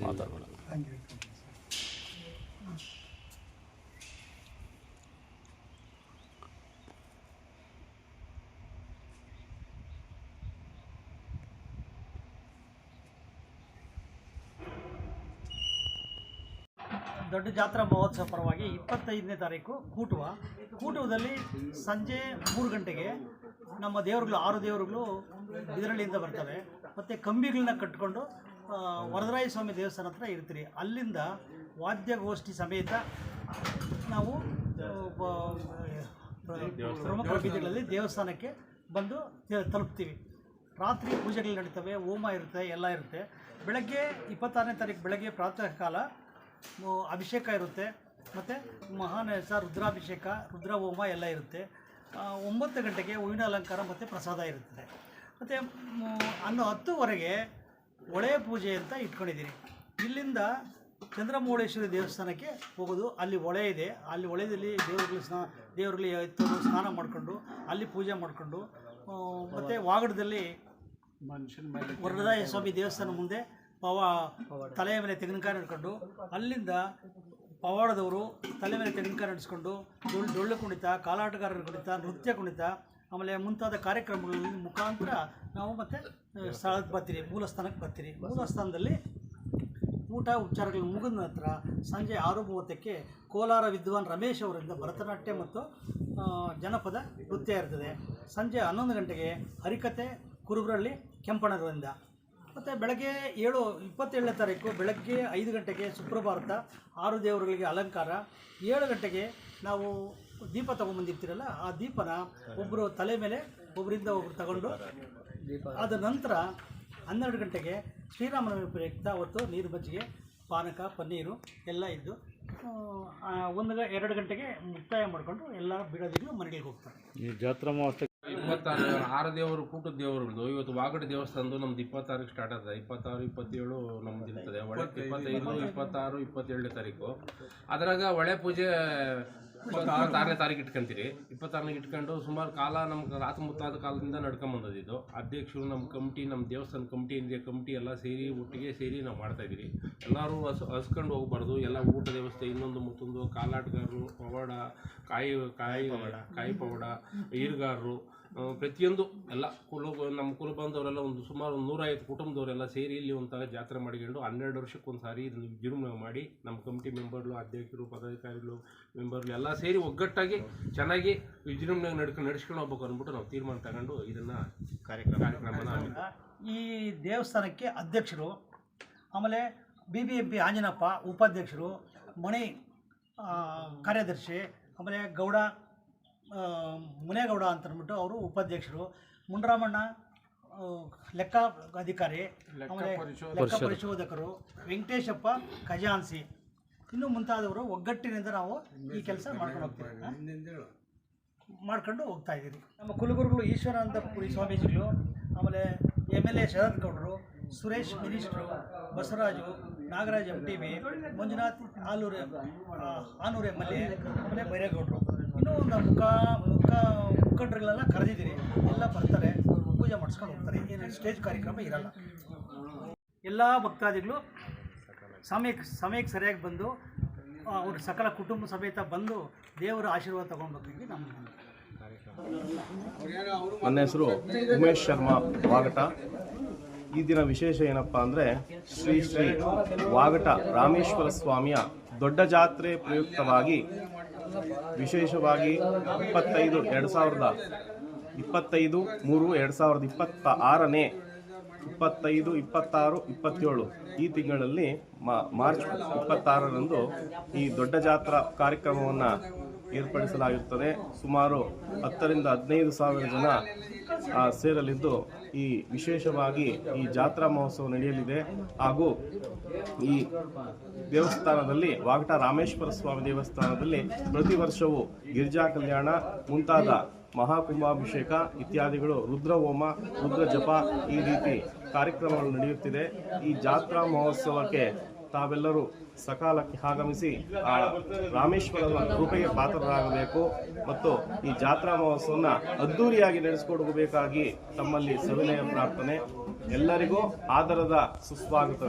ಮಾತಾಡೋಣ. ದೊಡ್ಡ ಜಾತ್ರಾ ಮಹೋತ್ಸವ ಪರವಾಗಿ 25ನೇ ತಾರೀಕು ಕೂಟುವದಲ್ಲಿ ಸಂಜೆ 3 ಗಂಟೆಗೆ ನಮ್ಮ ದೇವರುಗಳು 6 ದೇವರುಗಳು ಬಿದರಳ್ಳಿಯಿಂದ ಬರ್ತವೆ. ಮತ್ತು ಕಂಬಿಗಳನ್ನ ಕಟ್ಕೊಂಡು ವರದರಾಯ ಸ್ವಾಮಿ ದೇವಸ್ಥಾನ ಹತ್ರ ಇರ್ತೀರಿ. ಅಲ್ಲಿಂದ ವಾದ್ಯಗೋಷ್ಠಿ ಸಮೇತ ನಾವು ಪ್ರಮುಖ ಬೀದಿಗಳಲ್ಲಿ ದೇವಸ್ಥಾನಕ್ಕೆ ಬಂದು ತಲುಪ್ತೀವಿ. ರಾತ್ರಿ ಪೂಜೆಗಳು ನಡೀತವೆ, ಹೋಮ ಇರುತ್ತೆ, ಎಲ್ಲ ಇರುತ್ತೆ. ಬೆಳಗ್ಗೆ 26ನೇ ತಾರೀಕು ಬೆಳಗ್ಗೆ ಪ್ರಾತಃ ಕಾಲ ಅಭಿಷೇಕ ಇರುತ್ತೆ. ಮತ್ತು ಮಹಾನ್ ರುದ್ರಾಭಿಷೇಕ, ರುದ್ರ ಹೋಮ ಎಲ್ಲ ಇರುತ್ತೆ. 9 ಗಂಟೆಗೆ ಹೂವಿನ ಅಲಂಕಾರ ಮತ್ತು ಪ್ರಸಾದ ಇರುತ್ತದೆ. ಮತ್ತು 10ವರೆಗೆ ಹೊಳೆ ಪೂಜೆ ಅಂತ ಇಟ್ಕೊಂಡಿದ್ದೀನಿ. ಇಲ್ಲಿಂದ ಚಂದ್ರಮೌಳೇಶ್ವರಿ ದೇವಸ್ಥಾನಕ್ಕೆ ಹೋಗೋದು. ಅಲ್ಲಿ ಹೊಳೆ ಇದೆ. ಅಲ್ಲಿ ಹೊಳೆಯಲ್ಲಿ ದೇವರುಗಳು ಎತ್ತೋದು, ಸ್ನಾನ ಮಾಡಿಕೊಂಡು ಅಲ್ಲಿ ಪೂಜೆ ಮಾಡಿಕೊಂಡು, ಮತ್ತು ವಾಗಡದಲ್ಲಿ ವರದರಾಯ ಸ್ವಾಮಿ ದೇವಸ್ಥಾನ ಮುಂದೆ ತಲೆಯ ಮೇಲೆ ತೆಂಗಿನಕಾಯಿ ನಡ್ಕೊಂಡು, ಅಲ್ಲಿಂದ ಪವಾಡದವರು ತಲೆ ಮೇಲೆ ತೆಂಗಿನಕಾಯಿ ನಡೆಸ್ಕೊಂಡು ಡೊಳ್ಳು ಕುಣಿತ, ಕಾಲಾಟಗಾರರ ಕುಣಿತ, ನೃತ್ಯ ಕುಣಿತ, ಆಮೇಲೆ ಮುಂತಾದ ಕಾರ್ಯಕ್ರಮಗಳ ಮುಖಾಂತರ ನಾವು ಮತ್ತೆ ಸ್ಥಳಕ್ಕೆ ಬರ್ತೀರಿ, ಮೂಲಸ್ಥಾನಕ್ಕೆ ಬರ್ತೀರಿ. ಮೂಲಸ್ಥಾನದಲ್ಲಿ ಊಟ ಉಪಚಾರಗಳು ಮುಗಿದ ನಂತರ ಸಂಜೆ 6:30ಕ್ಕೆ ಕೋಲಾರ ವಿದ್ವಾನ್ ರಮೇಶ್ ಅವರಿಂದ ಭರತನಾಟ್ಯ ಮತ್ತು ಜನಪದ ನೃತ್ಯ ಇರ್ತದೆ. ಸಂಜೆ 11 ಗಂಟೆಗೆ ಹರಿಕತೆ ಕುರುಬರಳ್ಳಿ ಕೆಂಪಣ್ಣರಿಂದ. ಮತ್ತು ಬೆಳಗ್ಗೆ 27ನೇ ತಾರೀಕು ಬೆಳಗ್ಗೆ 5 ಗಂಟೆಗೆ ಸುಪ್ರಭಾರತ, 6 ದೇವರುಗಳಿಗೆ ಅಲಂಕಾರ. 7 ಗಂಟೆಗೆ ನಾವು ದೀಪ ತೊಗೊಂಬಂದಿರ್ತೀರಲ್ಲ, ಆ ದೀಪನ ಒಬ್ಬರು ತಲೆ ಮೇಲೆ ಒಬ್ಬರಿಂದ ಒಬ್ಬರು ತಗೊಂಡು, ಅದ ನಂತರ 12 ಗಂಟೆಗೆ ಶ್ರೀರಾಮನವಮಿ ಪ್ರಯುಕ್ತ ಅವತ್ತು ನೀರು ಮಜ್ಜಿಗೆ, ಪಾನಕ, ಪನ್ನೀರು ಎಲ್ಲ ಇದ್ದು 2 ಗಂಟೆಗೆ ಮುಕ್ತಾಯ ಮಾಡಿಕೊಂಡು ಎಲ್ಲ ಬಿಡೋದಿಗಳು ಮನೆಗಳಿಗೆ ಹೋಗ್ತಾರೆ. ಈ ಜಾತ್ರಾ ಮಹೋತ್ಸವ 6 ದೇವರು ಕೂಟದ ದೇವರುಗಳು ಇವತ್ತು ವಾಗಡ ದೇವಸ್ಥಾನದ್ದು ನಮ್ದು 26 ಸ್ಟಾರ್ಟ್ ಆಗ್ತದೆ. 26, 27 ನಮ್ದು ಇರ್ತದೆ. ಒಳೆ 25, 26, 27ನೇ ತಾರೀಕು. ಅದ್ರಾಗ ಒಳೆ ಪೂಜೆ 26ನೇ ತಾರೀಕು ಇಟ್ಕೊಂತೀರಿ. 26ನೇ ಇಟ್ಕೊಂಡು ಸುಮಾರು ಕಾಲ ನಮ್ಗೆ ರಾತ್ರಿ ಮುತ್ತಾದ ಕಾಲದಿಂದ ನಡ್ಕೊಂಬಂದದ್ದು ಇದು. ಅಧ್ಯಕ್ಷರು, ನಮ್ಮ ಕಮಿಟಿ, ನಮ್ಮ ದೇವಸ್ಥಾನ ಕಮಿಟಿ ಏನಿದೆ, ಕಮಿಟಿ ಎಲ್ಲ ಸೇರಿ ಒಟ್ಟಿಗೆ ಸೇರಿ ನಾವು ಮಾಡ್ತಾಯಿದ್ದೀರಿ. ಎಲ್ಲರೂ ಹಸ್ಕೊಂಡು ಹೋಗ್ಬಾರ್ದು. ಎಲ್ಲ ಊಟ ವ್ಯವಸ್ಥೆ, ಇನ್ನೊಂದು ಮತ್ತೊಂದು, ಕಾಲಾಟಗಾರರು, ಪವಾಡ, ಕಾಯಿ ಪವಾಡ, ಈರುಗಾರರು, ಪ್ರತಿಯೊಂದು ಎಲ್ಲ ನಮ್ಮ ಕುಲ ಬಂದವರೆಲ್ಲ ಒಂದು ಸುಮಾರು 150 ಕುಟುಂಬದವರೆಲ್ಲ ಸೇರಿ ಇಲ್ಲಿ ಒಂಥರ ಜಾತ್ರೆ ಮಾಡಿಕೊಂಡು 12 ವರ್ಷಕ್ಕೊಂದು ಸಾರಿ ಇದನ್ನು ವಿಜೃಂಭಣೆ ಮಾಡಿ ನಮ್ಮ ಕಮಿಟಿ ಮೆಂಬರ್ಗಳು, ಅಧ್ಯಕ್ಷರು, ಪದಾಧಿಕಾರಿಗಳು, ಮೆಂಬರ್ಗಳು ಎಲ್ಲ ಸೇರಿ ಒಗ್ಗಟ್ಟಾಗಿ ಚೆನ್ನಾಗಿ ವಿಜೃಂಭಣೆ ನಡೆಸ್ಕೊಂಡು ಹೋಗ್ಬೇಕು ಅಂದ್ಬಿಟ್ಟು ನಾವು ತೀರ್ಮಾನ ತಗೊಂಡು ಇದನ್ನು ಕಾರ್ಯಕ್ರಮನ ಈ ದೇವಸ್ಥಾನಕ್ಕೆ ಅಧ್ಯಕ್ಷರು, ಆಮೇಲೆ BBMP ಆಂಜನಪ್ಪ ಉಪಾಧ್ಯಕ್ಷರು, ಮಣಿ ಕಾರ್ಯದರ್ಶಿ, ಆಮೇಲೆ ಗೌಡ ಮುನೇಗೌಡ ಅಂತ ಅಂದ್ಬಿಟ್ಟು ಅವರು ಉಪಾಧ್ಯಕ್ಷರು, ಮುನ್ರಾಮಣ್ಣ ಲೆಕ್ಕ ಅಧಿಕಾರಿ, ಆಮೇಲೆ ಲೆಕ್ಕ ಪರಿಶೋಧಕರು, ವೆಂಕಟೇಶಪ್ಪ ಖಜಾನ್ಸಿ, ಇನ್ನೂ ಮುಂತಾದವರು ಒಗ್ಗಟ್ಟಿನಿಂದ ನಾವು ಈ ಕೆಲಸ ಮಾಡ್ಕೊಂಡು ಹೋಗ್ತಾ ಇದ್ದೀರಿ. ನಮ್ಮ ಕುಲಗುರುಗಳು ಈಶ್ವರಾನಂದ ಪುರಿ ಸ್ವಾಮೀಜಿಗಳು, ಆಮೇಲೆ MLA ಶರತ್ ಗೌಡರು, Suresh minister, Basavaraju, Nagaraj MTV, Manjunath Anur MLA, ಆಮೇಲೆ ಬೈರೇಗೌಡರು, ಇನ್ನೂ ಒಂದು ಮುಖಂಡರುಗಳೆಲ್ಲ ಕರೆದಿದ್ದೀರಿ. ಎಲ್ಲ ಬರ್ತಾರೆ, ಪೂಜೆ ಮಾಡಿಸ್ಕೊಂಡು ಹೋಗ್ತಾರೆ. ಏನು ಸ್ಟೇಜ್ ಕಾರ್ಯಕ್ರಮ ಇರಲ್ಲ. ಎಲ್ಲ ಭಕ್ತಾದಿಗಳು ಸಮಯಕ್ಕೆ ಸರಿಯಾಗಿ ಬಂದು ಅವ್ರ ಸಕಲ ಕುಟುಂಬ ಸಮೇತ ಬಂದು ದೇವರ ಆಶೀರ್ವಾದ ತಗೊಳ್ಬೇಕಾಗಿ ನಮ್ಮ ನನ್ನ ಹೆಸರು ಉಮೇಶ್ ಶರ್ಮಾ ವಾಗಟ. ಈ ದಿನ ವಿಶೇಷ ಏನಪ್ಪ ಅಂದರೆ ಶ್ರೀ ವಾಗಟ ರಾಮೇಶ್ವರ ಸ್ವಾಮಿಯ ದೊಡ್ಡ ಜಾತ್ರೆ ಪ್ರಯುಕ್ತವಾಗಿ ವಿಶೇಷವಾಗಿ 25/3/2026ನೇ 25, 26, 27 ಈ ತಿಂಗಳಲ್ಲಿ ಮಾರ್ಚ್ 26ರಂದು ಈ ದೊಡ್ಡ ಜಾತ್ರಾ ಕಾರ್ಯಕ್ರಮವನ್ನು ಏರ್ಪಡಿಸಲಾಗುತ್ತದೆ. ಸುಮಾರು 10ರಿಂದ 15 ಸಾವಿರ ಜನ ಸೇರಲಿದ್ದು ಈ ವಿಶೇಷವಾಗಿ ಈ ಜಾತ್ರಾ ಮಹೋತ್ಸವ ನಡೆಯಲಿದೆ. ಹಾಗೂ ಈ ದೇವಸ್ಥಾನದಲ್ಲಿ ವಾಗಟ ರಾಮೇಶ್ವರ ಸ್ವಾಮಿ ದೇವಸ್ಥಾನದಲ್ಲಿ ಪ್ರತಿ ವರ್ಷವೂ ಗಿರಿಜಾ ಕಲ್ಯಾಣ ಮುಂತಾದ ಮಹಾಕುಂಭಾಭಿಷೇಕ ಇತ್ಯಾದಿಗಳು, ರುದ್ರ ಹೋಮ, ರುದ್ರ ಜಪ ಈ ರೀತಿ ಕಾರ್ಯಕ್ರಮಗಳು ನಡೆಯುತ್ತಿದೆ. ಈ ಜಾತ್ರಾ ಮಹೋತ್ಸವಕ್ಕೆ ತಾವೆಲ್ಲರೂ ಸಕಾಲಕ್ಕೆ ಆಗಮಿಸಿ ಆ ರಾಮೇಶ್ವರದ ಕೃಪೆಗೆ ಪಾತ್ರರಾಗಬೇಕು ಮತ್ತು ಈ ಜಾತ್ರಾ ಮಹೋತ್ಸವನ ಅದ್ದೂರಿಯಾಗಿ ನಡೆಸಿಕೊಡಬೇಕಾಗಿ ತಮ್ಮಲ್ಲಿ ಸವಿನಯ ಪ್ರಾರ್ಥನೆ. ಎಲ್ಲರಿಗೂ ಆದರದ ಸುಸ್ವಾಗತ.